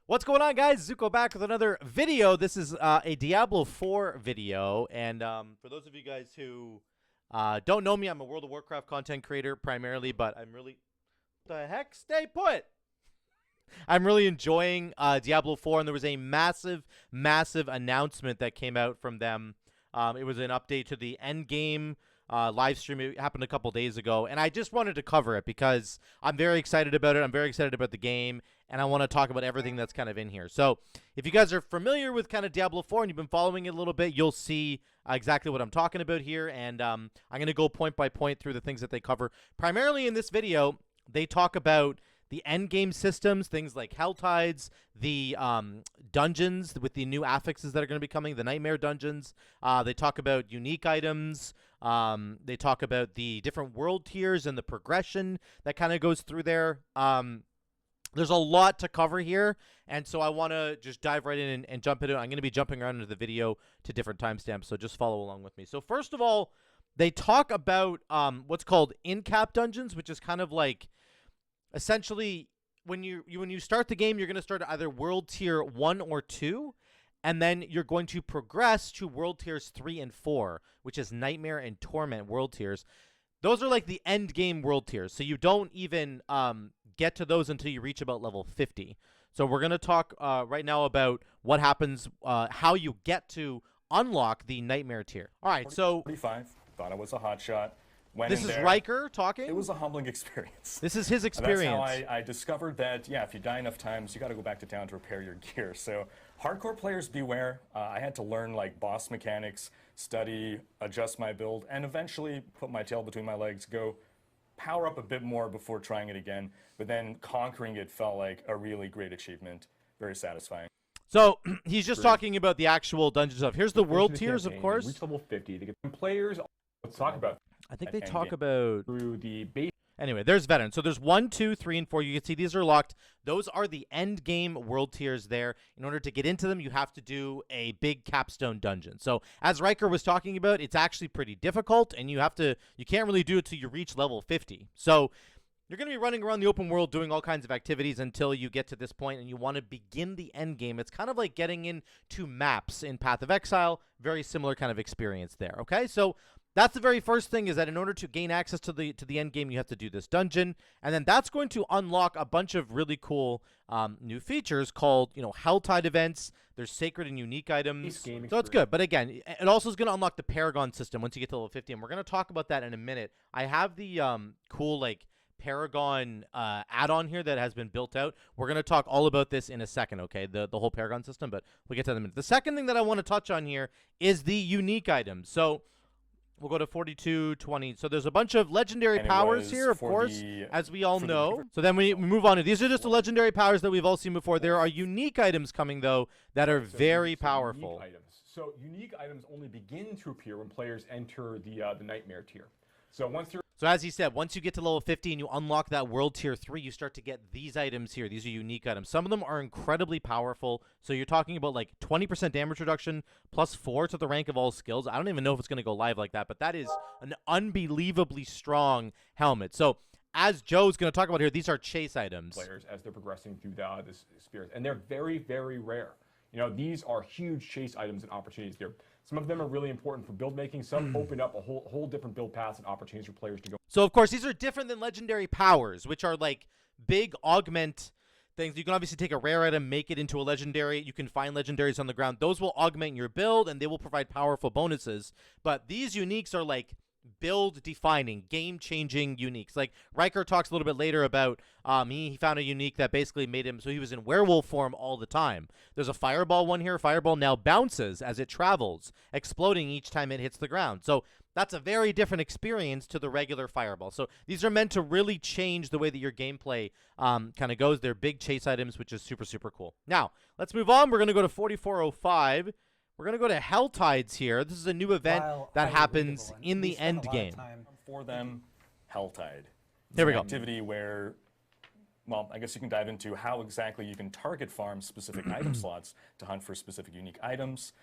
What's going on, guys? Zuko back with another video. This is a Diablo 4 video, and for those of you guys who don't know me, I'm a World of Warcraft content creator primarily, but I'm really... the heck? Stay put! I'm really enjoying Diablo 4, and there was a massive announcement that came out from them. It was an update to the end game live stream. It happened a couple days ago, and I just wanted to cover it because I'm very excited about it. I'm very excited about the game, and I want to talk about everything that's kind of in here. So if you guys are familiar with kind of Diablo 4 and you've been following it a little bit, you'll see exactly what I'm talking about here, and I'm going to go point by point through the things that they cover. Primarily in this video, they talk about the end game systems, things like Helltides, the dungeons with the new affixes that are going to be coming, the nightmare dungeons. They talk about unique items. They talk about the different world tiers and the progression that kind of goes through there. There's a lot to cover here, and so I want to just dive right in and jump into it. I'm going to be jumping around into the video to different timestamps, so just follow along with me. So first of all, they talk about what's called in-cap dungeons, which is kind of like essentially when you start the game, you're going to start at either world tier 1 or 2, and then you're going to progress to world tiers 3 and 4, which is Nightmare and Torment world tiers. Those are like the end game world tiers, so you don't even get to those until you reach about level 50. So we're going to talk right now about what happens, how you get to unlock the Nightmare tier. All right, so 45, thought I was a hotshot. This is Riker talking. It was a humbling experience. This is his experience. That's how I discovered that, yeah, if you die enough times, you got to go back to town to repair your gear. So hardcore players beware. I had to learn like boss mechanics, study, adjust my build, and eventually put my tail between my legs, go power up a bit more before trying it again. But then conquering it felt like a really great achievement. Very satisfying. So he's just talking about the actual dungeon stuff. Here's the world tiers, of course. Reach level 50 to get players. Let's talk about. I think they talk about through the base. Anyway, there's veterans. So there's 1, 2, 3, and 4. You can see these are locked. Those are the end game world tiers there. In order to get into them, you have to do a big capstone dungeon. So as Riker was talking about, it's actually pretty difficult, and you can't really do it till you reach level 50. So you're going to be running around the open world doing all kinds of activities until you get to this point, and you want to begin the end game. It's kind of like getting into maps in Path of Exile. Very similar kind of experience there, okay? So that's the very first thing, is that in order to gain access to the end game, you have to do this dungeon, and then that's going to unlock a bunch of really cool new features called, Helltide Events. There's sacred and unique items, so it's good. But again, it also is going to unlock the Paragon System once you get to level 50, and we're going to talk about that in a minute. I have the cool Paragon add-on here that has been built out. We're going to talk all about this in a second, okay, the whole Paragon system, but we'll get to that in a minute. The second thing that I want to touch on here is the unique items. So we'll go to 42, 20. So there's a bunch of legendary powers here, of course, as we all know. So then we move on to these. Are just the legendary powers that we've all seen before. There are unique items coming, though, that are very powerful. So unique items only begin to appear when players enter the Nightmare tier. So as he said, once you get to level 50 and you unlock that world tier 3, you start to get these items here. These are unique items. Some of them are incredibly powerful. So you're talking about like 20% damage reduction plus 4 to the rank of all skills. I don't even know if it's going to go live like that, but that is an unbelievably strong helmet. So as Joe's going to talk about here, these are chase items. Players as they're progressing through this experience, and they're very, very rare. These are huge chase items and opportunities there. Some of them are really important for build making. Some open up a whole different build paths and opportunities for players to go. So, of course, these are different than legendary powers, which are like big augment things. You can obviously take a rare item, make it into a legendary. You can find legendaries on the ground. Those will augment your build, and they will provide powerful bonuses. But these uniques are like build-defining, game-changing uniques. Like Riker talks a little bit later about he found a unique that basically made him so he was in werewolf form all the time. There's a fireball one here. Fireball now bounces as it travels, exploding each time it hits the ground. So that's a very different experience to the regular fireball. So these are meant to really change the way that your gameplay kind of goes. They're big chase items, which is super, super cool. Now, let's move on. We're going to go to 4405. We're going to go to Helltides here. This is a new event that happens in the end game. For them, Helltide. Here we go. Activity where, well, I guess you can dive into how exactly you can target farm specific item slots to hunt for specific unique items.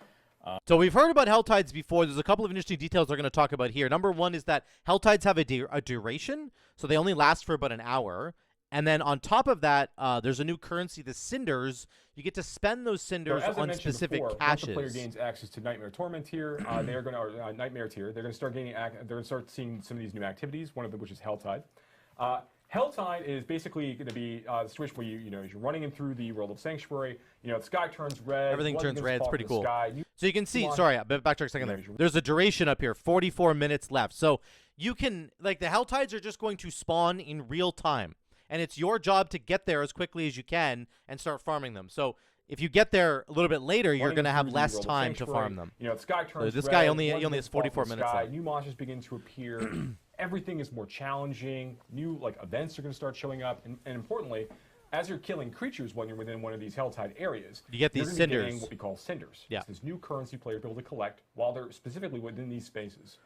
So we've heard about Helltides before. There's a couple of interesting details we're going to talk about here. Number one is that Helltides have a duration, so they only last for about an hour. And then on top of that, there's a new currency, the Cinders. You get to spend those Cinders on specific caches. Once the player gains access to Nightmare Torment here, they're going to Nightmare tier. They're going to start gaining. They're going to start seeing some of these new activities. One of them, which is Helltide. Helltide is basically going to be the situation where as you're running in through the world of Sanctuary, the sky turns red. Everything turns red. It's pretty cool. So you can see. Launch, sorry, backtrack a second there. There's a duration up here, 44 minutes left. So you can the Helltides are just going to spawn in real time. And it's your job to get there as quickly as you can and start farming them. So if you get there a little bit later, you're going to have less time to farm them. The sky turns this red, guy only has 44 minutes left. New monsters begin to appear. Everything is more challenging. New events are going to start showing up. And importantly, as you're killing creatures when you're within one of these Helltide areas, you get these Cinders. You're getting what we call Cinders. Yeah. It's this new currency players be able to collect while they're specifically within these spaces.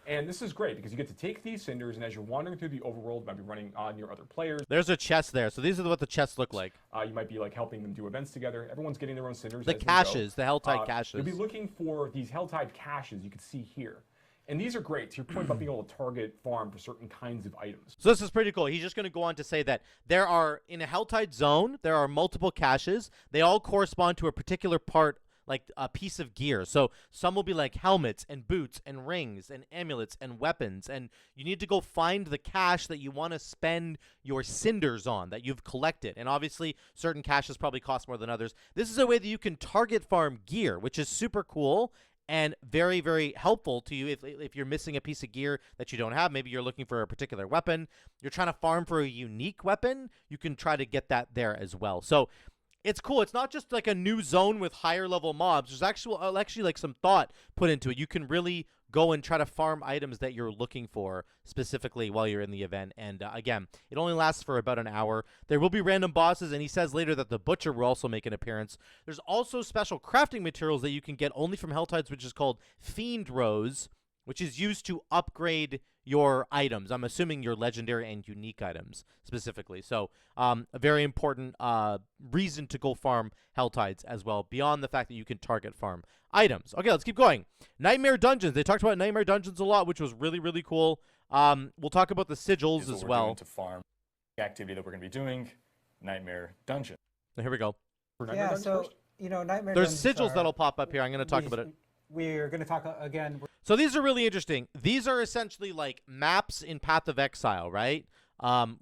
And this is great because you get to take these Cinders, and as you're wandering through the overworld, you might be running on your other players. There's a chest there. So these are what the chests look like. You might be helping them do events together. Everyone's getting their own Cinders. The caches, the Helltide caches. You'll be looking for these Helltide caches you can see here. And these are great, to your point about being able to target farm for certain kinds of items. So this is pretty cool. He's just going to go on to say that there are, in a Helltide zone, there are multiple caches. They all correspond to a particular part, like a piece of gear. So some will be like helmets and boots and rings and amulets and weapons. And you need to go find the cache that you want to spend your Cinders on, that you've collected. And obviously, certain caches probably cost more than others. This is a way that you can target farm gear, which is super cool. And very, very helpful to you if you're missing a piece of gear that you don't have. Maybe you're looking for a particular weapon. You're trying to farm for a unique weapon. You can try to get that there as well. So it's cool. It's not just like a new zone with higher level mobs. There's actually like some thought put into it. You can really go and try to farm items that you're looking for specifically while you're in the event. And again, it only lasts for about an hour. There will be random bosses, and he says later that the Butcher will also make an appearance. There's also special crafting materials that you can get only from Helltides, which is called Fiend Rose, which is used to upgrade your items. I'm assuming your legendary and unique items specifically. So a very important reason to go farm Helltides as well, beyond the fact that you can target farm items. Okay, let's keep going. Nightmare Dungeons. They talked about Nightmare Dungeons a lot, which was really, really cool. We'll talk about the Sigils as well. To farm the activity that we're going to be doing, Nightmare Dungeon. Here we go. Yeah, so, Nightmare There's Dungeons sigils that'll pop up here. I'm going to talk about it. We're going to talk again. So these are really interesting. These are essentially like maps in Path of Exile, right?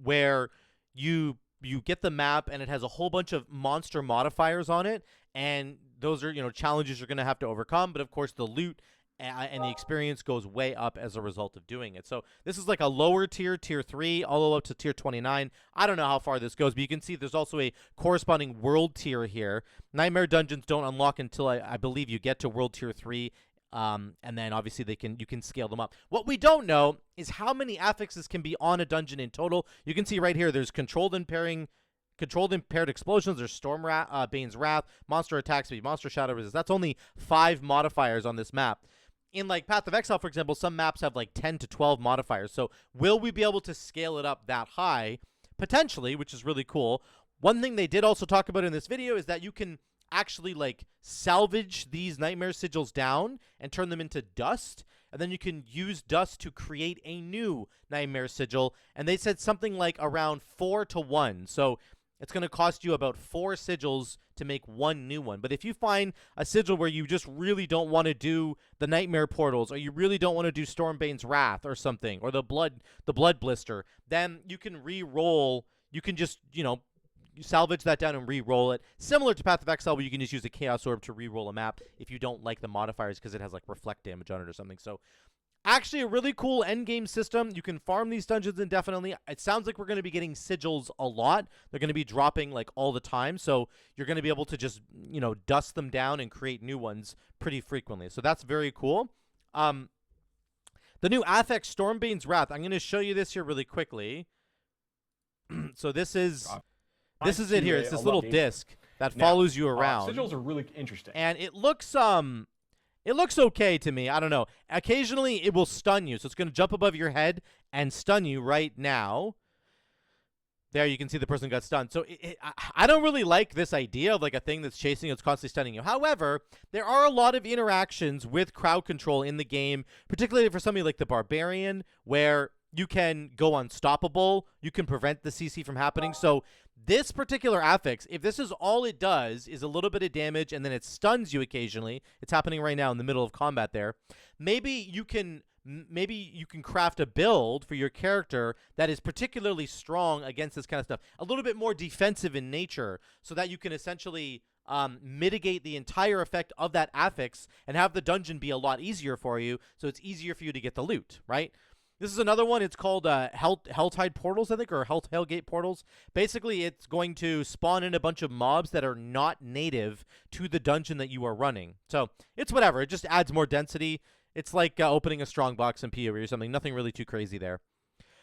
Where you get the map and it has a whole bunch of monster modifiers on it, and those are challenges you're going to have to overcome. But of course, the loot and the experience goes way up as a result of doing it. So this is like a lower tier, tier 3, all the way up to tier 29. I don't know how far this goes, but you can see there's also a corresponding world tier here. Nightmare Dungeons don't unlock until I believe you get to world tier 3. And then obviously you can scale them up. What we don't know is how many affixes can be on a dungeon in total. You can see right here there's controlled impaired explosions, there's Storm Bane's Wrath, monster attack speed, monster shadow resist. That's only 5 modifiers on this map. In like Path of Exile, for example, some maps have like 10 to 12 modifiers. So will we be able to scale it up that high? Potentially, which is really cool. One thing they did also talk about in this video is that you can actually like salvage these Nightmare Sigils down and turn them into dust, and then you can use dust to create a new Nightmare Sigil. And they said something like around 4 to 1. So it's going to cost you about 4 sigils to make one new one. But if you find a sigil where you just really don't want to do the Nightmare Portals, or you really don't want to do Stormbane's Wrath or something, or the Blood Blister, then you can re-roll. You can just, you salvage that down and re-roll it. Similar to Path of Exile, where you can just use a Chaos Orb to re-roll a map if you don't like the modifiers because it has like reflect damage on it or something. So actually a really cool endgame system. You can farm these dungeons indefinitely. It sounds like we're going to be getting sigils a lot. They're going to be dropping like all the time. So you're going to be able to just, dust them down and create new ones pretty frequently. So that's very cool. The new affix Stormbane's Wrath. I'm going to show you this here really quickly. So this is it here. It's this little disc that follows you around. Sigils are really interesting. And it looks okay to me. I don't know. Occasionally, it will stun you. So it's going to jump above your head and stun you right now. There, you can see the person got stunned. So I don't really like this idea of like a thing that's chasing you, it's constantly stunning you. However, there are a lot of interactions with crowd control in the game, particularly for somebody like the Barbarian, where you can go unstoppable, you can prevent the CC from happening. So this particular affix, if this is all it does is a little bit of damage and then it stuns you occasionally, it's happening right now in the middle of combat there, maybe you can craft a build for your character that is particularly strong against this kind of stuff, a little bit more defensive in nature, so that you can essentially mitigate the entire effect of that affix and have the dungeon be a lot easier for you, so it's easier for you to get the loot, right? This is another one. It's called Helltide Portals, I think, or Hellgate Portals. Basically, it's going to spawn in a bunch of mobs that are not native to the dungeon that you are running. So it's whatever. It just adds more density. It's like opening a strong box in PoE or something. Nothing really too crazy there.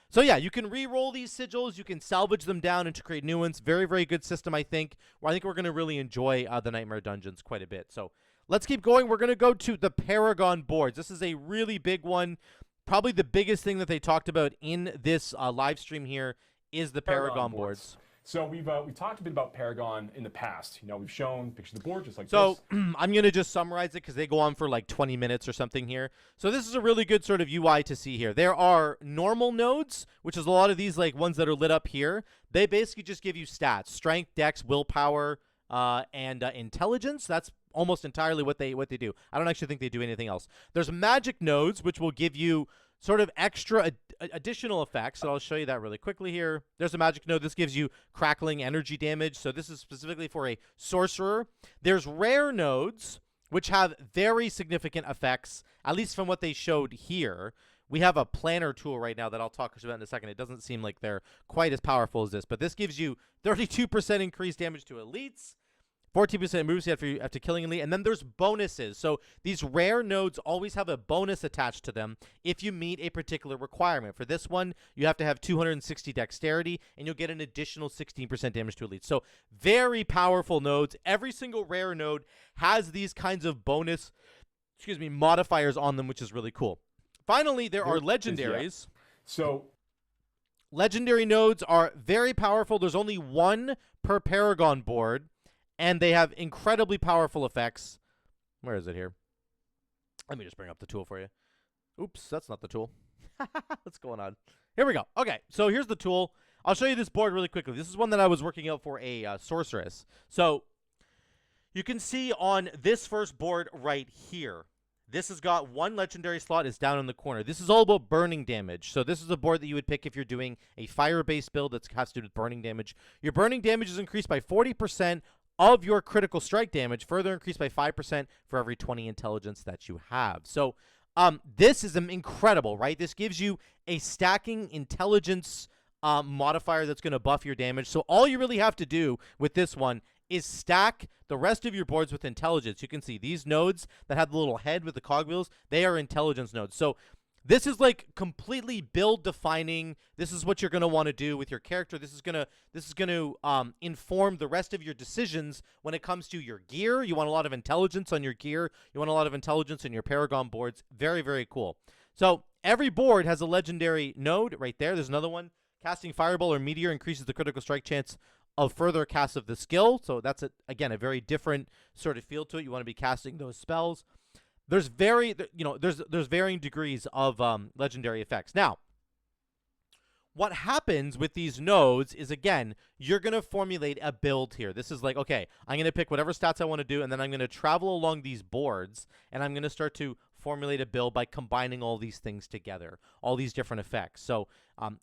So yeah, you can re-roll these sigils. You can salvage them down and to create new ones. Very, very good system, I think. Well, I think we're going to really enjoy the Nightmare Dungeons quite a bit. So let's keep going. We're going to go to the Paragon boards. This is a really big one. Probably the biggest thing that they talked about in this live stream here is the Paragon boards. So we've talked a bit about Paragon in the past. You know, we've shown pictures of the board just like so, this. So I'm going to just summarize it because they go on for like 20 minutes or something here. So this is a really good sort of UI to see here. There are normal nodes, which is a lot of these like ones that are lit up here. They basically just give you stats: strength, dex, willpower, and intelligence. That's almost entirely what they do. I don't actually think they do anything else. There's magic nodes, which will give you sort of extra additional effects. So I'll show you that really quickly here. There's a magic node. This gives you crackling energy damage. So this is specifically for a sorcerer. There's rare nodes, which have very significant effects, at least from what they showed here. We have a planner tool right now that I'll talk about in a second. It doesn't seem like they're quite as powerful as this, but this gives you 32% increased damage to elites, 14% moves after killing an elite, and then there's bonuses. So these rare nodes always have a bonus attached to them if you meet a particular requirement. For this one, you have to have 260 dexterity, and you'll get an additional 16% damage to elites. So very powerful nodes. Every single rare node has these kinds of bonus, modifiers on them, which is really cool. Finally, there are legendaries. So legendary nodes are very powerful. There's only one per Paragon board, and they have incredibly powerful effects. Where is it here? Let me just bring up the tool for you. Oops, that's not the tool. What's going on? Here we go. Okay, so here's the tool. I'll show you this board really quickly. This is one that I was working out for a sorceress. So you can see on this first board right here, this has got one legendary slot is down in the corner. This is all about burning damage. So this is a board that you would pick if you're doing a fire-based build that has to do with burning damage. Your burning damage is increased by 40% of your critical strike damage, further increased by 5% for every 20 intelligence that you have. So this is incredible, right? This gives you a stacking intelligence modifier that's going to buff your damage. So all you really have to do with this one is stack the rest of your boards with intelligence. You can see these nodes that have the little head with the cogwheels, they are intelligence nodes. So this is like completely build defining. This is what you're going to want to do with your character. This is going to inform the rest of your decisions when it comes to your gear. You want a lot of intelligence on your gear. You want a lot of intelligence in your Paragon boards. Very, very cool. So every board has a legendary node right there. There's another one. Casting Fireball or Meteor increases the critical strike chance of further casts of the skill. So that's, again, a very different sort of feel to it. You want to be casting those spells. There's there's varying degrees of legendary effects. Now, what happens with these nodes is, again, you're going to formulate a build here. This is like, okay, I'm going to pick whatever stats I want to do, and then I'm going to travel along these boards, and I'm going to start to formulate a build by combining all these things together, all these different effects. So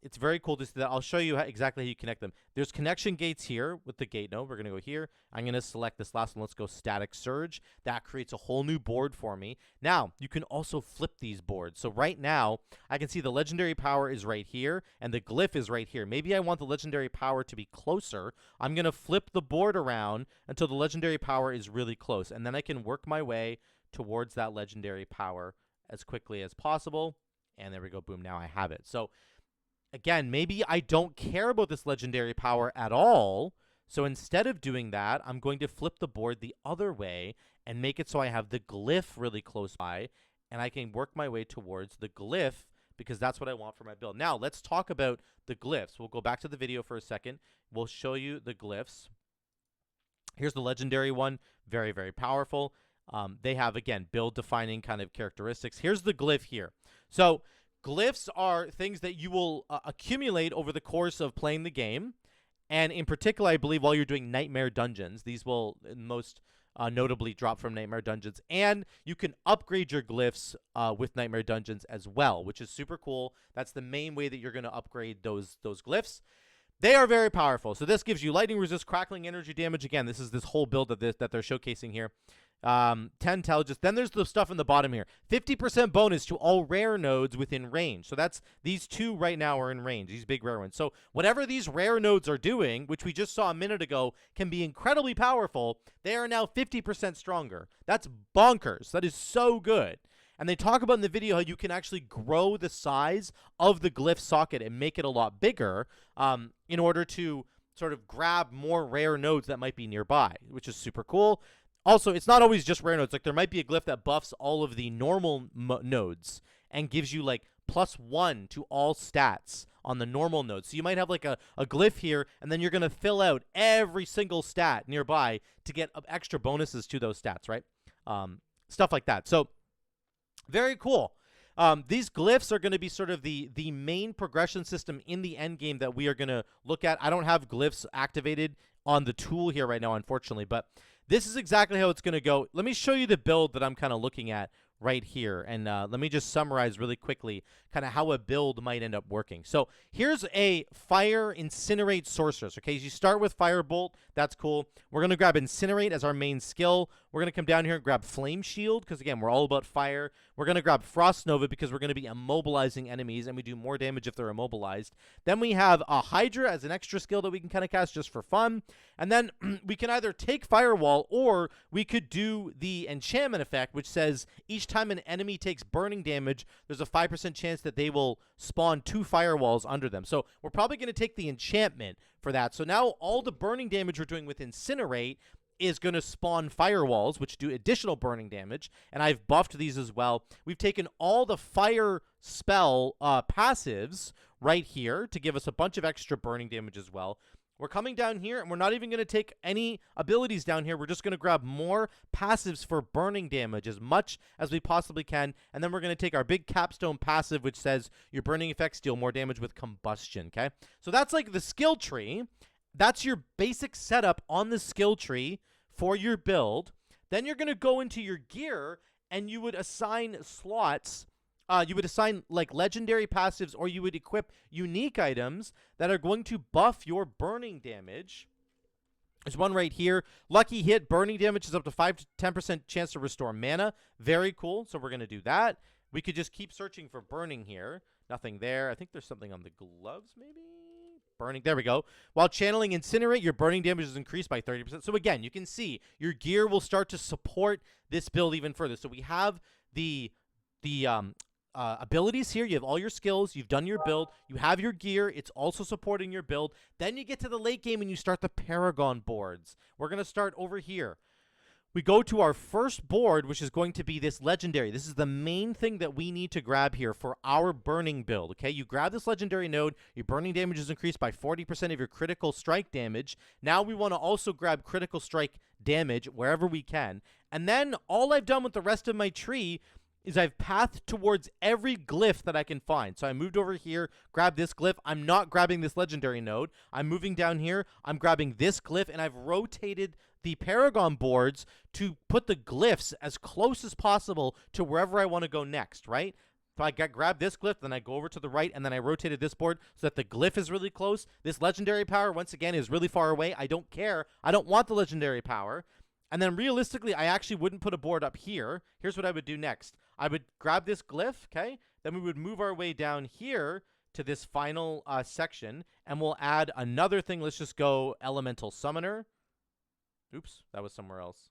it's very cool to see that. I'll show you exactly how you connect them. There's connection gates here with the gate node. We're going to go here. I'm going to select this last one. Let's go Static Surge. That creates a whole new board for me. Now, you can also flip these boards. So right now, I can see the legendary power is right here, and the glyph is right here. Maybe I want the legendary power to be closer. I'm going to flip the board around until the legendary power is really close, and then I can work my way towards that legendary power as quickly as possible. And there we go. Boom. Now I have it. So again, maybe I don't care about this legendary power at all. So instead of doing that, I'm going to flip the board the other way and make it so I have the glyph really close by, and I can work my way towards the glyph because that's what I want for my build. Now, let's talk about the glyphs. We'll go back to the video for a second. We'll show you the glyphs. Here's the legendary one. Very, very powerful. They have, again, build-defining kind of characteristics. Here's the glyph here. So Glyphs are things that you will accumulate over the course of playing the game. And in particular, I believe while you're doing Nightmare Dungeons, these will most notably drop from Nightmare Dungeons. And you can upgrade your glyphs with Nightmare Dungeons as well, which is super cool. That's the main way that you're going to upgrade those glyphs. They are very powerful. So this gives you lightning resist, crackling energy damage. Again, this is this whole build that they're showcasing here. 10 intelligence. Then there's the stuff in the bottom here. 50% bonus to all rare nodes within range. So that's these two right now are in range, these big rare ones. So whatever these rare nodes are doing, which we just saw a minute ago, can be incredibly powerful. They are now 50% stronger. That's bonkers. That is so good. And they talk about in the video how you can actually grow the size of the glyph socket and make it a lot bigger in order to sort of grab more rare nodes that might be nearby, which is super cool. Also, it's not always just rare nodes. Like, there might be a glyph that buffs all of the normal nodes and gives you, like, +1 to all stats on the normal nodes. So you might have, like, a glyph here, and then you're going to fill out every single stat nearby to get extra bonuses to those stats, right? Stuff like that. So, very cool. These glyphs are going to be sort of the main progression system in the end game that we are going to look at. I don't have glyphs activated on the tool here right now, unfortunately, but this is exactly how it's going to go. Let me show you the build that I'm kind of looking at right here, and let me just summarize really quickly kind of how a build might end up working. So here's a Fire Incinerate Sorceress. Okay, so you start with Firebolt. That's cool. We're going to grab Incinerate as our main skill. We're going to come down here and grab Flame Shield because, again, we're all about fire. We're going to grab Frost Nova because we're going to be immobilizing enemies, and we do more damage if they're immobilized. Then we have a Hydra as an extra skill that we can kind of cast just for fun. And then we can either take Firewall, or we could do the enchantment effect, which says each time an enemy takes burning damage, there's a 5% chance that they will spawn 2 firewalls under them. So we're probably going to take the enchantment for that. So now all the burning damage we're doing with Incinerate is going to spawn firewalls, which do additional burning damage, and I've buffed these as well. We've taken all the fire spell passives right here to give us a bunch of extra burning damage as well. We're coming down here, and we're not even going to take any abilities down here. We're just going to grab more passives for burning damage as much as we possibly can, and then we're going to take our big capstone passive, which says your burning effects deal more damage with combustion, okay? So that's like the skill tree. That's your basic setup on the skill tree for your build. Then you're going to go into your gear, and you would assign slots. You would assign, like, legendary passives, or you would equip unique items that are going to buff your burning damage. There's one right here. Lucky Hit, burning damage is up to 5 to 10% chance to restore mana. Very cool. So we're going to do that. We could just keep searching for burning here. Nothing there. I think there's something on the gloves, maybe? Burning. There we go. While channeling Incinerate, your burning damage is increased by 30%. So again, you can see your gear will start to support this build even further. So we have the abilities here. You have all your skills. You've done your build. You have your gear. It's also supporting your build. Then you get to the late game and you start the Paragon boards. We're going to start over here. We go to our first board, which is going to be this legendary. This is the main thing that we need to grab here for our burning build, okay? You grab this legendary node. Your burning damage is increased by 40% of your critical strike damage. Now we want to also grab critical strike damage wherever we can. And then all I've done with the rest of my tree is I've pathed towards every glyph that I can find. So I moved over here, grabbed this glyph. I'm not grabbing this legendary node. I'm moving down here. I'm grabbing this glyph, and I've rotated the Paragon boards to put the glyphs as close as possible to wherever I want to go next, right? So I grab this glyph, then I go over to the right, and then I rotated this board so that the glyph is really close. This legendary power, once again, is really far away. I don't care. I don't want the legendary power. And then realistically, I actually wouldn't put a board up here. Here's what I would do next. I would grab this glyph, okay? Then we would move our way down here to this final section, and we'll add another thing. Let's just go Elemental Summoner. Oops, that was somewhere else.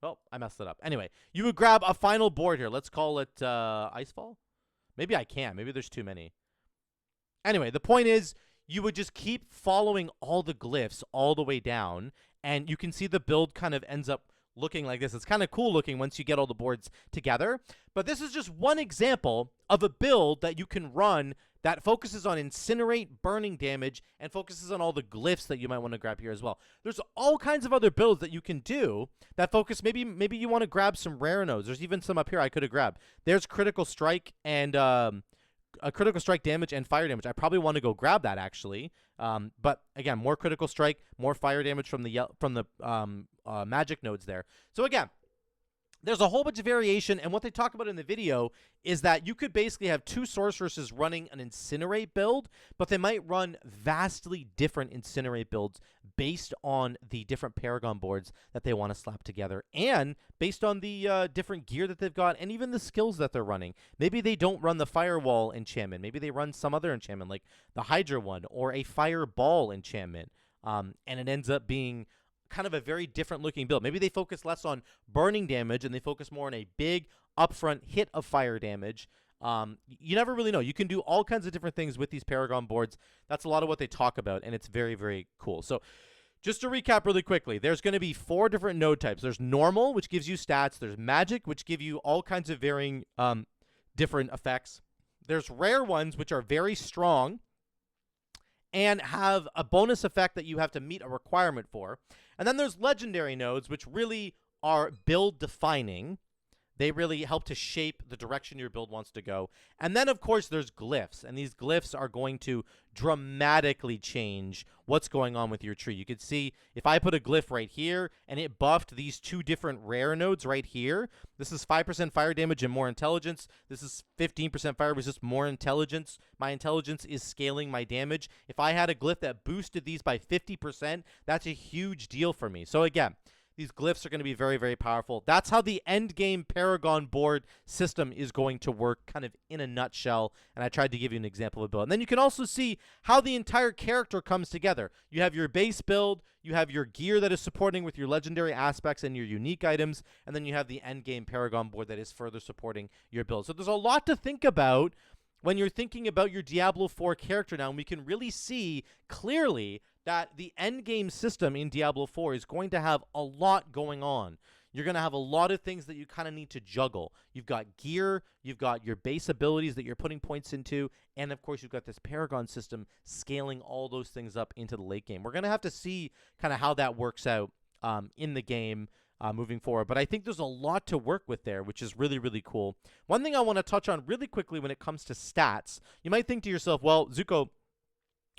Oh, I messed it up. Anyway, you would grab a final board here. Let's call it Icefall. Maybe I can't. Maybe there's too many. Anyway, the point is you would just keep following all the glyphs all the way down, and you can see the build kind of ends up looking like this. It's kind of cool looking once you get all the boards together. But this is just one example of a build that you can run that focuses on Incinerate, burning damage, and focuses on all the glyphs that you might want to grab here as well. There's all kinds of other builds that you can do that focus. Maybe you want to grab some rare nodes. There's even some up here I could have grabbed. There's Critical Strike and critical strike damage and fire damage. I probably want to go grab that actually. But again, more critical strike, more fire damage from the magic nodes there. So again, there's a whole bunch of variation, and what they talk about in the video is that you could basically have two sorceresses running an Incinerate build, but they might run vastly different Incinerate builds based on the different Paragon boards that they want to slap together, and based on the different gear that they've got, and even the skills that they're running. Maybe they don't run the Firewall enchantment. Maybe they run some other enchantment, like the Hydra one, or a Fireball enchantment, and it ends up being kind of a very different looking build. Maybe they focus less on burning damage and they focus more on a big upfront hit of fire damage. You never really know. You can do all kinds of different things with these Paragon boards. That's a lot of what they talk about, and it's very, very cool. So just to recap really quickly, there's going to be 4 different node types. There's normal, which gives you stats. There's magic, which give you all kinds of varying different effects. There's rare ones, which are very strong and have a bonus effect that you have to meet a requirement for. And then there's legendary nodes, which really are build defining. They really help to shape the direction your build wants to go. And then, of course, there's glyphs. And these glyphs are going to dramatically change what's going on with your tree. You can see if I put a glyph right here and it buffed these 2 different rare nodes right here. This is 5% fire damage and more intelligence. This is 15% fire resist, more intelligence. My intelligence is scaling my damage. If I had a glyph that boosted these by 50%, that's a huge deal for me. So again, these glyphs are going to be very, very powerful. That's how the end game Paragon board system is going to work, kind of in a nutshell. And I tried to give you an example of a build. And then you can also see how the entire character comes together. You have your base build, you have your gear that is supporting with your legendary aspects and your unique items, and then you have the end game Paragon board that is further supporting your build. So there's a lot to think about when you're thinking about your Diablo 4 character now, and we can really see clearly that the endgame system in Diablo 4 is going to have a lot going on. You're going to have a lot of things that you kind of need to juggle. You've got gear, you've got your base abilities that you're putting points into, and of course you've got this Paragon system scaling all those things up into the late game. We're going to have to see kind of how that works out in the game moving forward. But I think there's a lot to work with there, which is really, really cool. One thing I want to touch on really quickly when it comes to stats, you might think to yourself, well, Zuko,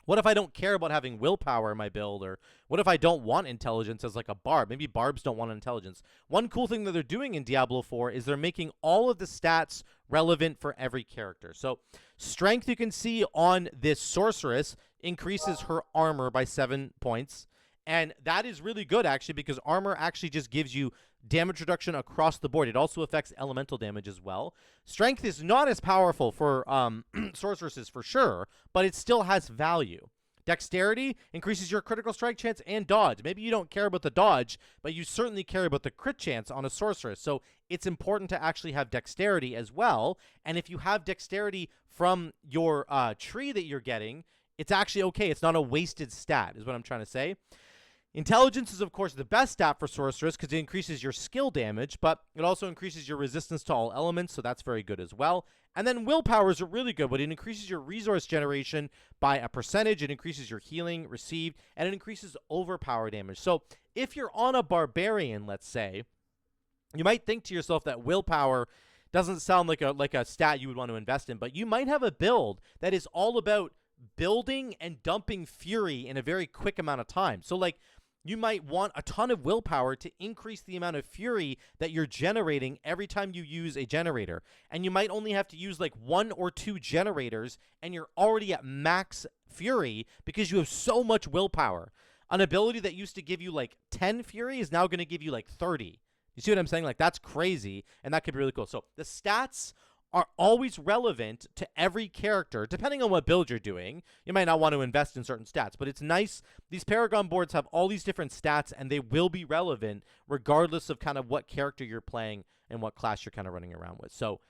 what if I don't care about having willpower in my build? Or what if I don't want intelligence as like a barb? Maybe barbs don't want intelligence. One cool thing that they're doing in Diablo 4 is they're making all of the stats relevant for every character. So strength, you can see on this sorceress, increases her armor by 7 points. And that is really good, actually, because armor actually just gives you damage reduction across the board. It also affects elemental damage as well. Strength is not as powerful for sorceresses for sure, but it still has value. Dexterity increases your critical strike chance and dodge. Maybe you don't care about the dodge, but you certainly care about the crit chance on a sorceress. So it's important to actually have dexterity as well. And if you have dexterity from your tree that you're getting, it's actually okay. It's not a wasted stat, is what I'm trying to say. Intelligence is, of course, the best stat for sorceress because it increases your skill damage, but it also increases your resistance to all elements, so that's very good as well. And then willpower is really good, but it increases your resource generation by a percentage, it increases your healing received, and it increases overpower damage. So if you're on a barbarian, let's say, you might think to yourself that willpower doesn't sound like a stat you would want to invest in, but you might have a build that is all about building and dumping fury in a very quick amount of time. So like, you might want a ton of willpower to increase the amount of fury that you're generating every time you use a generator. And you might only have to use like 1 or 2 generators and you're already at max fury because you have so much willpower. An ability that used to give you like 10 fury is now going to give you like 30. You see what I'm saying? Like, that's crazy, and that could be really cool. So the stats are always relevant to every character, depending on what build you're doing. You might not want to invest in certain stats, but it's nice. These Paragon boards have all these different stats, and they will be relevant regardless of kind of what character you're playing and what class you're kind of running around with. So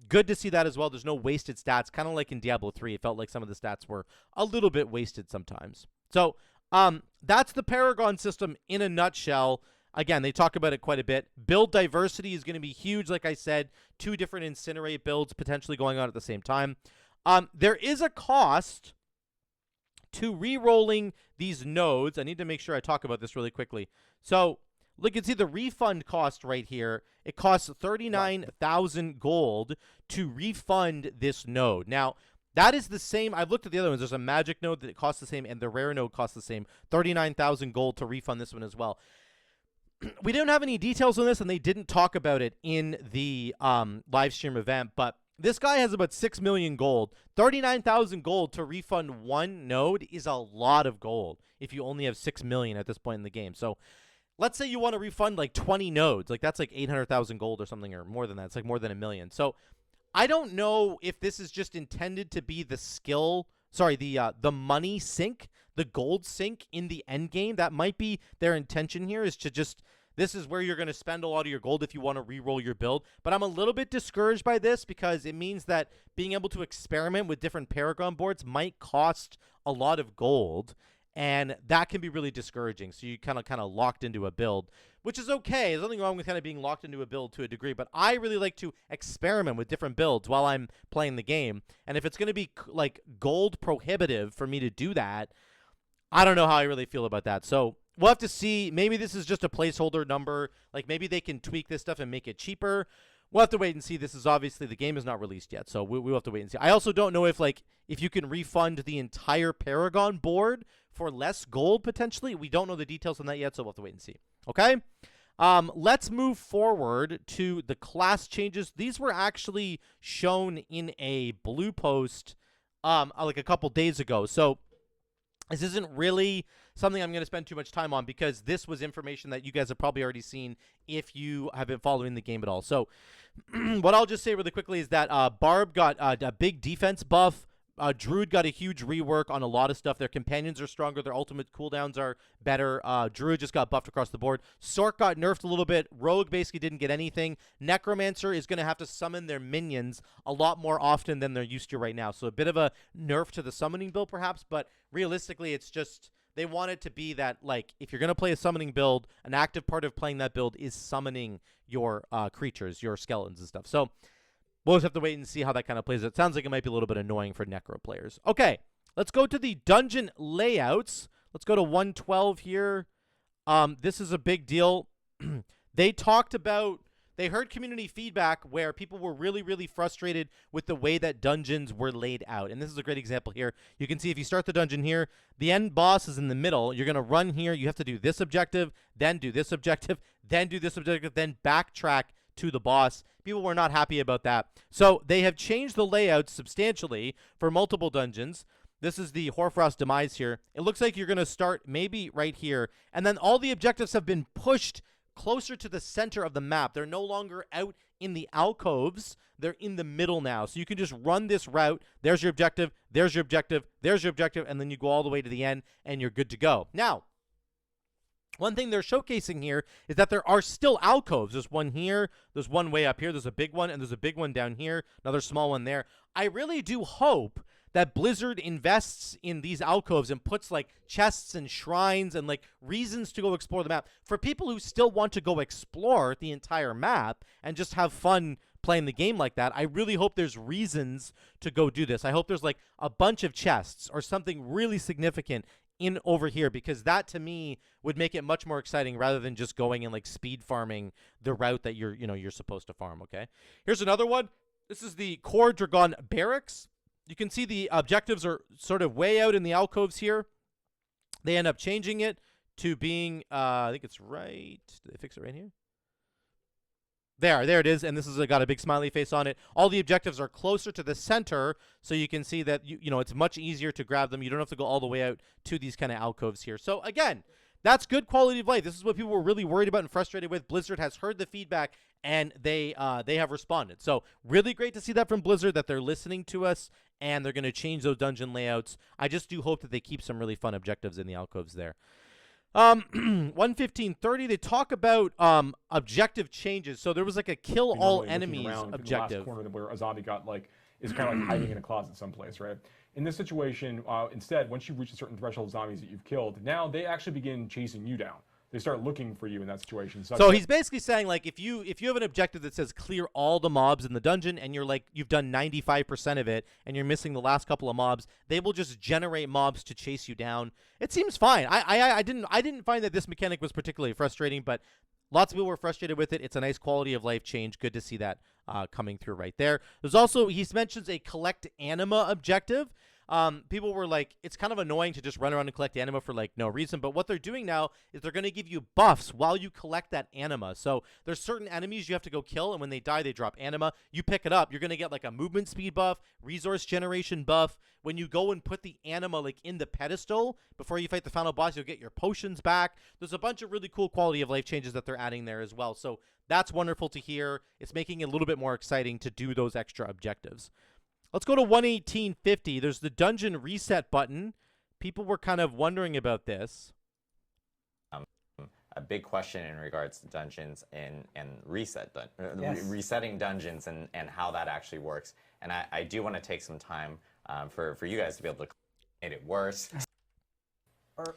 good to see that as well. There's no wasted stats, kind of like in Diablo 3. It felt like some of the stats were a little bit wasted sometimes. So that's the Paragon system in a nutshell. Again, they talk about it quite a bit. Build diversity is going to be huge. Like I said, 2 different Incinerate builds potentially going on at the same time. There is a cost to re-rolling these nodes. I need to make sure I talk about this really quickly. So look, you can see the refund cost right here. It costs 39,000 gold to refund this node. Now, that is the same. I've looked at the other ones. There's a magic node that costs the same, and the rare node costs the same. 39,000 gold to refund this one as well. We don't have any details on this, and they didn't talk about it in the live stream event, but this guy has about 6 million gold. 39,000 gold to refund one node is a lot of gold if you only have 6 million at this point in the game. So let's say you want to refund like 20 nodes. Like that's like 800,000 gold or something, or more than that. It's like more than $1 million. So I don't know if this is just intended to be the the money sink, the gold sink in the end game. That might be their intention here, is to just, this is where you're going to spend a lot of your gold if you want to re-roll your build. But I'm a little bit discouraged by this because it means that being able to experiment with different Paragon boards might cost a lot of gold, and that can be really discouraging. So you kind of locked into a build, which is okay. There's nothing wrong with kind of being locked into a build to a degree, but I really like to experiment with different builds while I'm playing the game. And if it's going to be like gold prohibitive for me to do that, I don't know how I really feel about that. So we'll have to see. Maybe this is just a placeholder number. Like maybe they can tweak this stuff and make it cheaper. We'll have to wait and see. This is obviously, the game is not released yet, so we'll have to wait and see. I also don't know if you can refund the entire Paragon board for less gold potentially. We don't know the details on that yet, so we'll have to wait and see. Okay? Let's move forward to the class changes. These were actually shown in a blue post like a couple days ago. So this isn't really something I'm going to spend too much time on because this was information that you guys have probably already seen if you have been following the game at all. So what I'll just say really quickly is that Barb got a big defense buff. Druid got a huge rework on a lot of stuff. Their companions are stronger. Their ultimate cooldowns are better. Druid just got buffed across the board. Sork got nerfed a little bit. Rogue basically didn't get anything. Necromancer is going to have to summon their minions a lot more often than they're used to right now. So a bit of a nerf to the summoning build perhaps, but realistically it's just they want it to be that, like, if you're going to play a summoning build, an active part of playing that build is summoning your creatures, your skeletons and stuff. So we'll just have to wait and see how that kind of plays. It sounds like it might be a little bit annoying for Necro players. Okay, let's go to the dungeon layouts. Let's go to 112 here. This is a big deal. They heard community feedback where people were really, really frustrated with the way that dungeons were laid out. And this is a great example here. You can see if you start the dungeon here, the end boss is in the middle. You're going to run here. You have to do this objective, then do this objective, then do this objective, then backtrack to the boss. People were not happy about that. So they have changed the layout substantially for multiple dungeons. This is the Horfrost Demise here. It looks like you're going to start maybe right here. And then all the objectives have been pushed closer to the center of the map. They're no longer out in the alcoves. They're in the middle now. So you can just run this route. There's your objective. There's your objective. There's your objective. And then you go all the way to the end and you're good to go. Now, one thing they're showcasing here is that there are still alcoves. There's one here. There's one way up here. There's a big one. And there's a big one down here. Another small one there. I really do hope that Blizzard invests in these alcoves and puts like chests and shrines and like reasons to go explore the map for people who still want to go explore the entire map and just have fun playing the game like that. I really hope there's reasons to go do this. I hope there's like a bunch of chests or something really significant in over here, because that to me would make it much more exciting rather than just going and like speed farming the route that you're supposed to farm. Okay, here's another one. This is the Core Dragon Barracks. You can see the objectives are sort of way out in the alcoves here. They end up changing it to being, I think it's right. Did they fix it right here? There it is. And this has got a big smiley face on it. All the objectives are closer to the center, so you can see that, it's much easier to grab them. You don't have to go all the way out to these kind of alcoves here. So again, that's good quality of life. This is what people were really worried about and frustrated with. Blizzard has heard the feedback, and they have responded. So really great to see that from Blizzard, that they're listening to us, and they're going to change those dungeon layouts. I just do hope that they keep some really fun objectives in the alcoves there. 115.30, they talk about objective changes. So there was like a kill all enemies objective. In the last corner where a zombie is kind of like hiding in a closet someplace, right? In this situation, instead, once you reach a certain threshold of zombies that you've killed, now they actually begin chasing you down. they start looking for you in that situation. So he's basically saying, like, if you have an objective that says clear all the mobs in the dungeon, and you're like, you've done 95% of it, and you're missing the last couple of mobs, they will just generate mobs to chase you down. It seems fine. I didn't find that this mechanic was particularly frustrating, but lots of people were frustrated with it. It's a nice quality of life change. Good to see that coming through right there. There's also, he mentions a collect anima objective. People were like, it's kind of annoying to just run around and collect anima for like no reason, but what they're doing now is they're going to give you buffs while you collect that anima. So there's certain enemies you have to go kill, and when they die, they drop anima. You pick it up, you're going to get like a movement speed buff, resource generation buff. When you go and put the anima like in the pedestal before you fight the final boss, you'll get your potions back. There's a bunch of really cool quality of life changes that they're adding there as well. So that's wonderful to hear. It's making it a little bit more exciting to do those extra objectives. Let's go to 118.50. There's the dungeon reset button. People were kind of wondering about this. A big question in regards to dungeons and Yes. resetting dungeons and how that actually works. And I do want to take some time for you guys to be able to make it worse.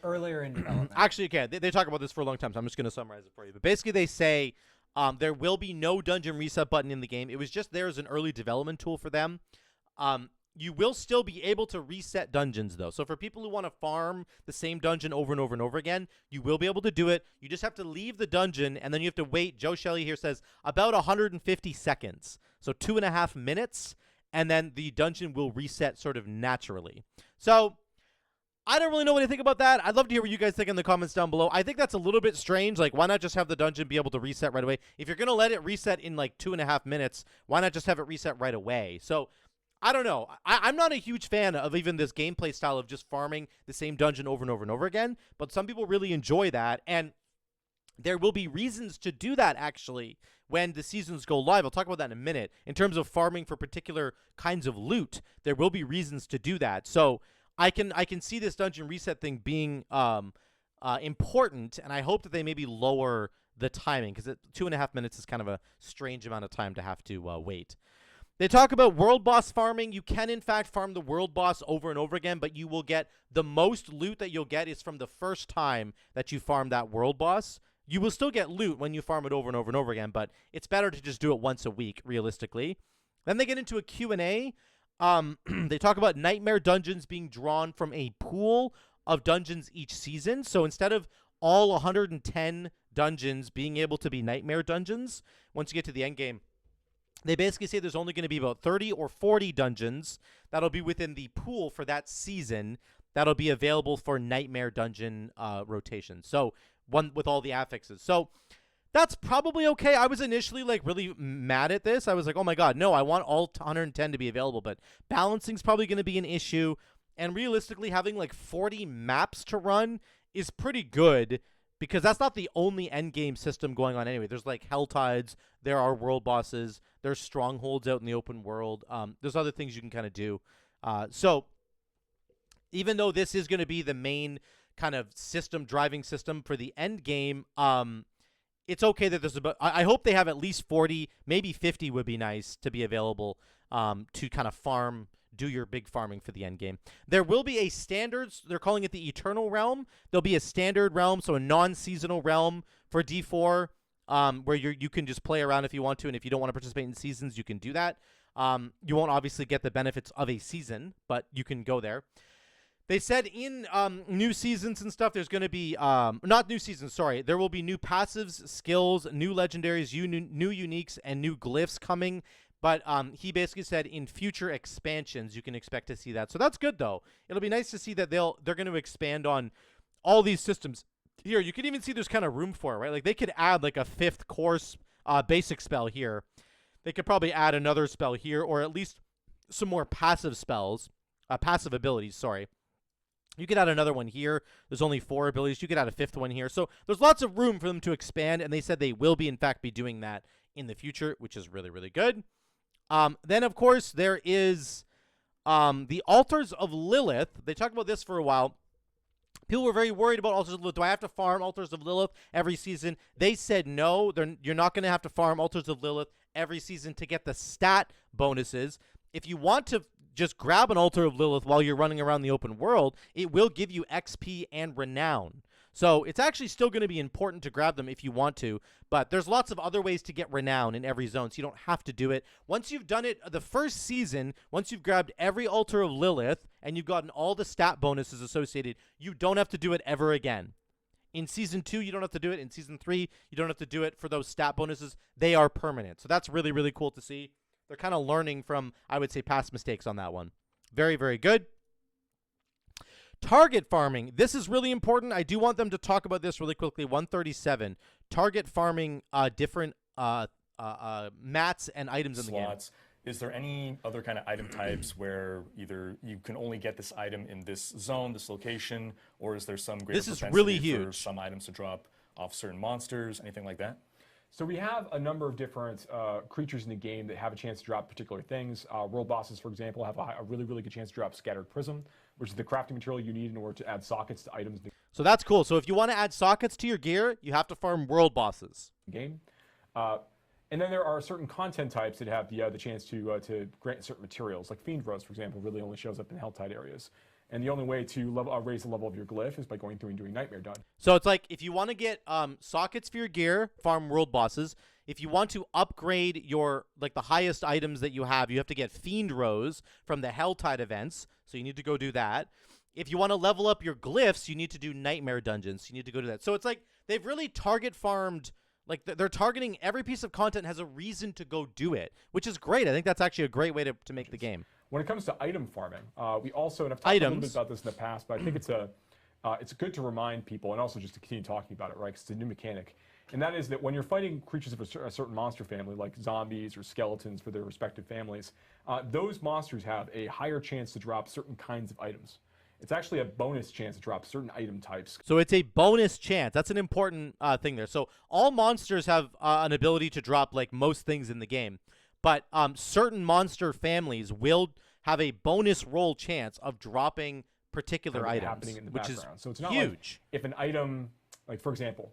Earlier in development. Actually, okay, they talk about this for a long time, so I'm just going to summarize it for you. But basically, they say there will be no dungeon reset button in the game. It was just there as an early development tool for them. You will still be able to reset dungeons, though. So for people who want to farm the same dungeon over and over and over again, you will be able to do it. You just have to leave the dungeon, and then you have to wait. Joe Shelley here says about 150 seconds. So 2.5 minutes, and then the dungeon will reset sort of naturally. So I don't really know what to think about that. I'd love to hear what you guys think in the comments down below. I think that's a little bit strange. Like, why not just have the dungeon be able to reset right away? If you're going to let it reset in like 2.5 minutes, why not just have it reset right away? So I don't know. I'm not a huge fan of even this gameplay style of just farming the same dungeon over and over and over again, but some people really enjoy that, and there will be reasons to do that, actually, when the seasons go live. I'll talk about that in a minute. In terms of farming for particular kinds of loot, there will be reasons to do that. So I can see this dungeon reset thing being important, and I hope that they maybe lower the timing, because 2.5 minutes is kind of a strange amount of time to have to wait. They talk about world boss farming. You can, in fact, farm the world boss over and over again, but you will get the most loot that you'll get is from the first time that you farm that world boss. You will still get loot when you farm it over and over and over again, but it's better to just do it once a week, realistically. Then they get into a Q&A. They talk about nightmare dungeons being drawn from a pool of dungeons each season. So instead of all 110 dungeons being able to be nightmare dungeons, once you get to the end game, they basically say there's only going to be about 30 or 40 dungeons that'll be within the pool for that season that'll be available for nightmare dungeon rotation. So one with all the affixes. So that's probably okay. I was initially like really mad at this. I was like, oh my God, no, I want all 110 to be available, but balancing's probably going to be an issue. And realistically, having like 40 maps to run is pretty good, because that's not the only endgame system going on anyway. There's like Helltides, there are world bosses, there's strongholds out in the open world. There's other things you can kind of do. So even though this is going to be the main kind of driving system for the end game, it's okay that there's about, I hope they have at least 40, maybe 50 would be nice to be available to kind of do your big farming for the end game. There will be a standard, they're calling it the Eternal Realm. There'll be a standard realm, so a non-seasonal realm for D4, where you can just play around if you want to, and if you don't want to participate in seasons, you can do that. You won't obviously get the benefits of a season, but you can go there. They said in new seasons and stuff, there's going to be, not new seasons, sorry. There will be new passives, skills, new legendaries, new uniques, and new glyphs coming. But he basically said in future expansions, you can expect to see that. So that's good, though. It'll be nice to see that they're going to expand on all these systems. Here, you can even see there's kind of room for it, right? Like, they could add, like, a 5th course basic spell here. They could probably add another spell here, or at least some more passive spells. Passive abilities, sorry. You could add another one here. There's only 4 abilities. You could add a 5th one here. So there's lots of room for them to expand, and they said they will be, in fact, be doing that in the future, which is really, really good. Then, of course, there is the Altars of Lilith. They talked about this for a while. People were very worried about Altars of Lilith. Do I have to farm Altars of Lilith every season? They said no. You're not going to have to farm Altars of Lilith every season to get the stat bonuses. If you want to just grab an Altar of Lilith while you're running around the open world, it will give you XP and Renown. So it's actually still going to be important to grab them if you want to, but there's lots of other ways to get renown in every zone, so you don't have to do it. Once you've done it the first season, once you've grabbed every altar of Lilith and you've gotten all the stat bonuses associated, you don't have to do it ever again. In Season 2, you don't have to do it. In Season 3, you don't have to do it for those stat bonuses. They are permanent. So that's really, really cool to see. They're kind of learning from, I would say, past mistakes on that one. Very, very good. Target farming. This is really important. I do want them to talk about this really quickly. 137. Target farming different mats and items in the game. Slots. Is there any other kind of item types where either you can only get this item in this zone, this location, or is there some greater This is propensity really for huge. some items to drop off certain monsters, anything like that? So we have a number of different creatures in the game that have a chance to drop particular things. World bosses, for example, have a really, really good chance to drop Scattered Prism, which is the crafting material you need in order to add sockets to items in So that's cool. So if you want to add sockets to your gear, you have to farm world bosses. the game. And then there are certain content types that have the chance to grant certain materials, like Fiend Rose, for example, really only shows up in Helltide areas. And the only way to raise the level of your glyph is by going through and doing Nightmare Dungeon. So it's like if you want to get sockets for your gear, farm world bosses. If you want to upgrade your the highest items that you have to get Fiend Rose from the Helltide events. So you need to go do that. If you want to level up your glyphs, you need to do Nightmare Dungeons. You need to go do that. So it's like they've really target farmed. Like, they're targeting every piece of content has a reason to go do it, which is great. I think that's actually a great way to make the game. When it comes to item farming, we also, and I've talked a little bit about this in the past, but I think it's good to remind people and also just to continue talking about it, right? Because it's a new mechanic. And that is that when you're fighting creatures of a certain monster family, like zombies or skeletons for their respective families, those monsters have a higher chance to drop certain kinds of items. It's actually a bonus chance to drop certain item types. So it's a bonus chance. That's an important thing there. So all monsters have an ability to drop most things in the game. But certain monster families will have a bonus roll chance of dropping particular items, happening in the which background. is So it's not huge. like if an item, for example,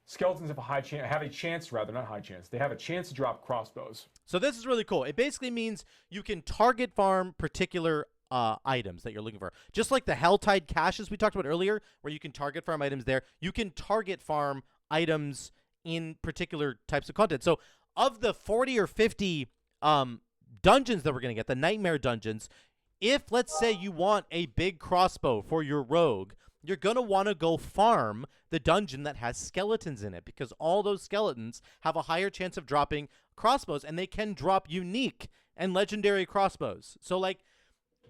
skeletons have a chance, not high chance. They have a chance to drop crossbows. So this is really cool. It basically means you can target farm particular items that you're looking for. Just like the Helltide caches we talked about earlier, where you can target farm items there, you can target farm items in particular types of content. So of the 40 or 50 dungeons that we're going to get, the Nightmare Dungeons, if, let's say, you want a big crossbow for your rogue, you're going to want to go farm the dungeon that has skeletons in it, because all those skeletons have a higher chance of dropping crossbows, and they can drop unique and legendary crossbows. So,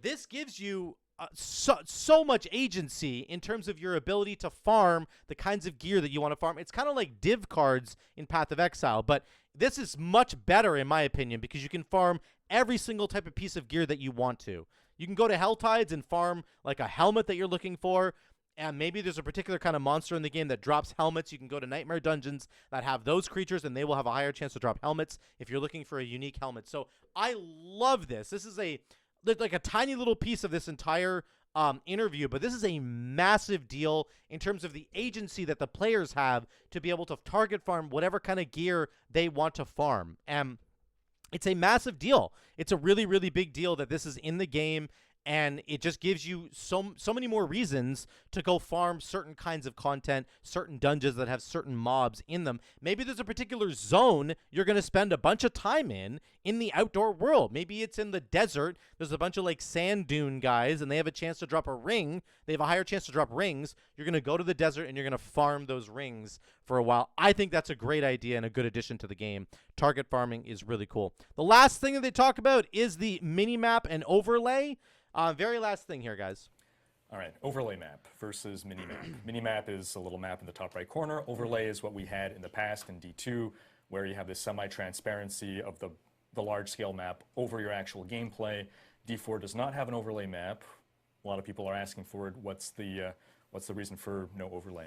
this gives you so much agency in terms of your ability to farm the kinds of gear that you want to farm. It's kind of like div cards in Path of Exile, but this is much better in my opinion because you can farm every single type of piece of gear that you want to. You can go to Helltides and farm a helmet that you're looking for, and maybe there's a particular kind of monster in the game that drops helmets. You can go to Nightmare Dungeons that have those creatures, and they will have a higher chance to drop helmets if you're looking for a unique helmet. So I love this. This is a tiny little piece of this entire interview, but this is a massive deal in terms of the agency that the players have to be able to target farm whatever kind of gear they want to farm. And it's a massive deal. It's a really, really big deal that this is in the game, and it just gives you so many more reasons to go farm certain kinds of content, certain dungeons that have certain mobs in them. Maybe there's a particular zone you're going to spend a bunch of time in the outdoor world. Maybe it's in the desert. There's a bunch of sand dune guys, and they have a chance to drop a ring. They have a higher chance to drop rings. You're going to go to the desert, and you're going to farm those rings for a while. I think that's a great idea and a good addition to the game. Target farming is really cool. The last thing that they talk about is the minimap and overlay. Very last thing here, guys. All right, overlay map versus minimap. Minimap is a little map in the top right corner. Overlay is what we had in the past in D2, where you have this semi-transparency of the large-scale map over your actual gameplay. D4 does not have an overlay map. A lot of people are asking for it. What's the reason for no overlay?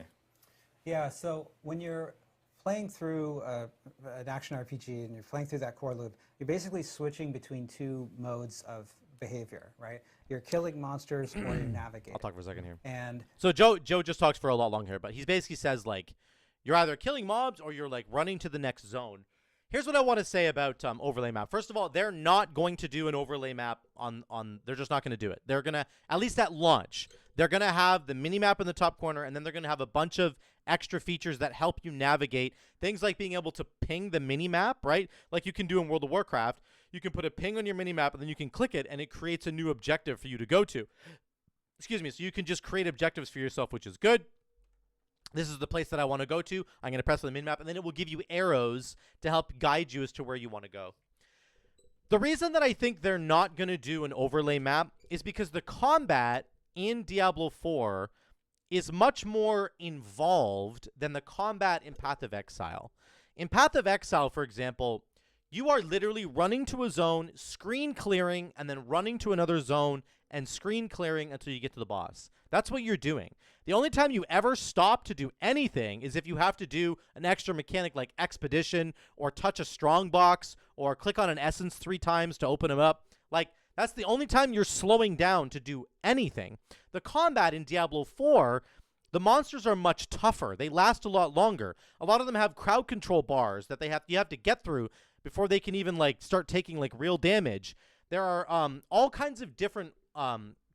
Yeah, so when you're playing through an action RPG and you're playing through that core loop, you're basically switching between two modes of behavior, right? You're killing monsters or you're navigating. I'll talk for a second here. And So Joe just talks for a lot longer here, but he basically says you're either killing mobs or you're running to the next zone. Here's what I want to say about overlay map. First of all, they're not going to do an overlay map on they're just not going to do it. They're going to, at least at launch, they're going to have the minimap in the top corner, and then they're going to have a bunch of extra features that help you navigate. Things like being able to ping the minimap, right? Like you can do in World of Warcraft. You can put a ping on your minimap, and then you can click it, and it creates a new objective for you to go to. Excuse me. So you can just create objectives for yourself, which is good. This is the place that I want to go to. I'm going to press on the minimap, and then it will give you arrows to help guide you as to where you want to go. The reason that I think they're not going to do an overlay map is because the combat in Diablo 4 is much more involved than the combat in Path of Exile. In Path of Exile, for example, you are literally running to a zone, screen clearing, and then running to another zone and screen clearing until you get to the boss. That's what you're doing. The only time you ever stop to do anything is if you have to do an extra mechanic like Expedition or touch a strong box or click on an essence 3 times to open them up. Like, that's the only time you're slowing down to do anything. The combat in Diablo 4, the monsters are much tougher. They last a lot longer. A lot of them have crowd control bars that you have to get through before they can even like start taking like real damage. There are all kinds of different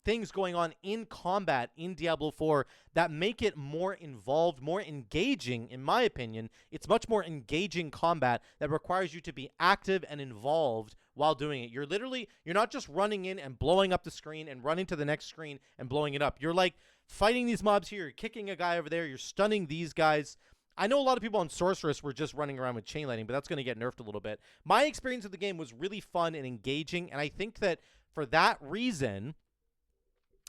things going on in combat in Diablo 4 that make it more involved, more engaging, in my opinion. It's much more engaging combat that requires you to be active and involved while doing it. You're not just running in and blowing up the screen and running to the next screen and blowing it up. You're like fighting these mobs here, you're kicking a guy over there, you're stunning these guys. I know a lot of people on Sorceress were just running around with chain lightning, but that's going to get nerfed a little bit. My experience of the game was really fun and engaging, and I think that for that reason,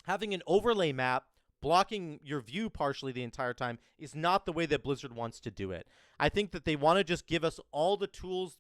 having an overlay map blocking your view partially the entire time is not the way that Blizzard wants to do it. I think that they want to just give us all the tools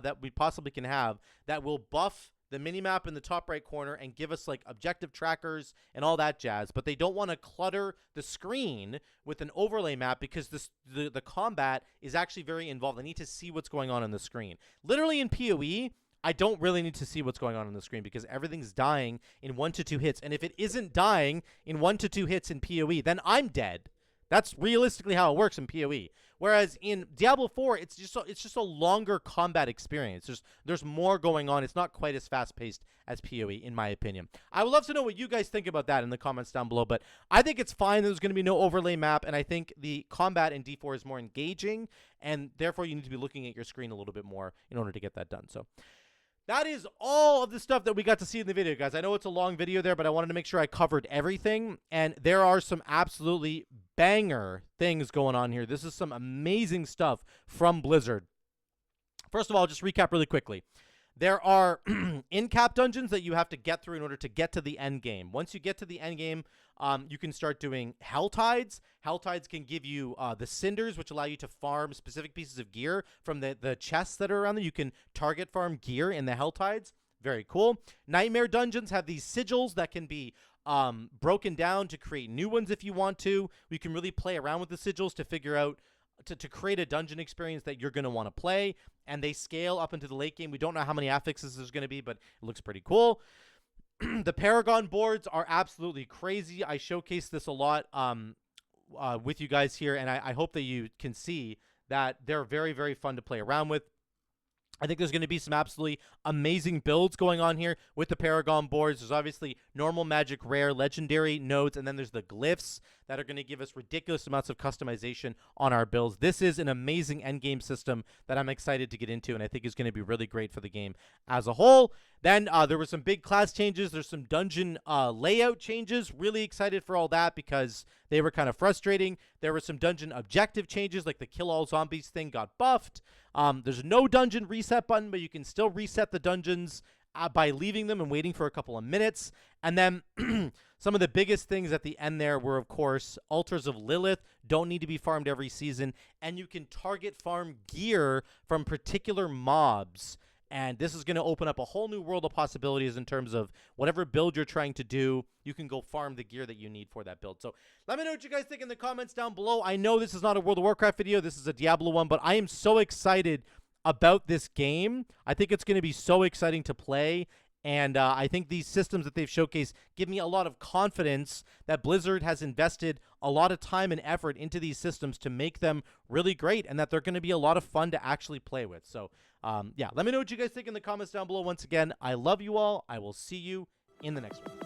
that we possibly can have that will buff the minimap in the top right corner and give us like objective trackers and all that jazz, but they don't want to clutter the screen with an overlay map because the combat is actually very involved. I need to see what's going on the screen. Literally in PoE, I don't really need to see what's going on the screen because everything's dying in 1 to 2 hits. And if it isn't dying in 1 to 2 hits in PoE, then I'm dead. That's realistically how it works in PoE. Whereas in Diablo 4, it's just a longer combat experience. There's more going on. It's not quite as fast-paced as PoE, in my opinion. I would love to know what you guys think about that in the comments down below, but I think it's fine. There's going to be no overlay map, and I think the combat in D4 is more engaging, and therefore you need to be looking at your screen a little bit more in order to get that done. So that is all of the stuff that we got to see in the video, guys. I know it's a long video there, but I wanted to make sure I covered everything, and there are some absolutely banger things going on here. This is some amazing stuff from Blizzard. First of all, I'll just recap really quickly. There are in-cap dungeons that you have to get through in order to get to the end game. Once you get to the end game, you can start doing Helltides. Helltides can give you the Cinders, which allow you to farm specific pieces of gear from the chests that are around there. You can target farm gear in the Helltides. Very cool. Nightmare dungeons have these sigils that can be broken down to create new ones if you want to. We can really play around with the sigils to figure out to create a dungeon experience that you're going to want to play, and they scale up into the late game. We don't know how many affixes there's going to be, but it looks pretty cool. The Paragon boards are absolutely crazy. I showcased this a lot with you guys here, and I hope that you can see that they're very, very fun to play around with. I think there's going to be some absolutely amazing builds going on here with the Paragon boards. There's obviously normal, magic, rare, legendary nodes, and then there's the glyphs that are going to give us ridiculous amounts of customization on our builds. This is an amazing endgame system that I'm excited to get into, and I think is going to be really great for the game as a whole. Then there were some big class changes. There's some dungeon layout changes. Really excited for all that because they were kind of frustrating. There were some dungeon objective changes, like the kill all zombies thing got buffed. There's no dungeon reset button, but you can still reset the dungeons by leaving them and waiting for a couple of minutes. And then some of the biggest things at the end there were, of course, Altars of Lilith don't need to be farmed every season, and you can target farm gear from particular mobs. And this is going to open up a whole new world of possibilities in terms of whatever build you're trying to do, you can go farm the gear that you need for that build. So let me know what you guys think in the comments down below. I know this is not a World of Warcraft video. This is a Diablo one, but I am so excited about this game. I think it's going to be so exciting to play. And I think these systems that they've showcased give me a lot of confidence that Blizzard has invested a lot of time and effort into these systems to make them really great, and that they're going to be a lot of fun to actually play with. So, yeah, let me know what you guys think in the comments down below. Once again, I love you all. I will see you in the next one.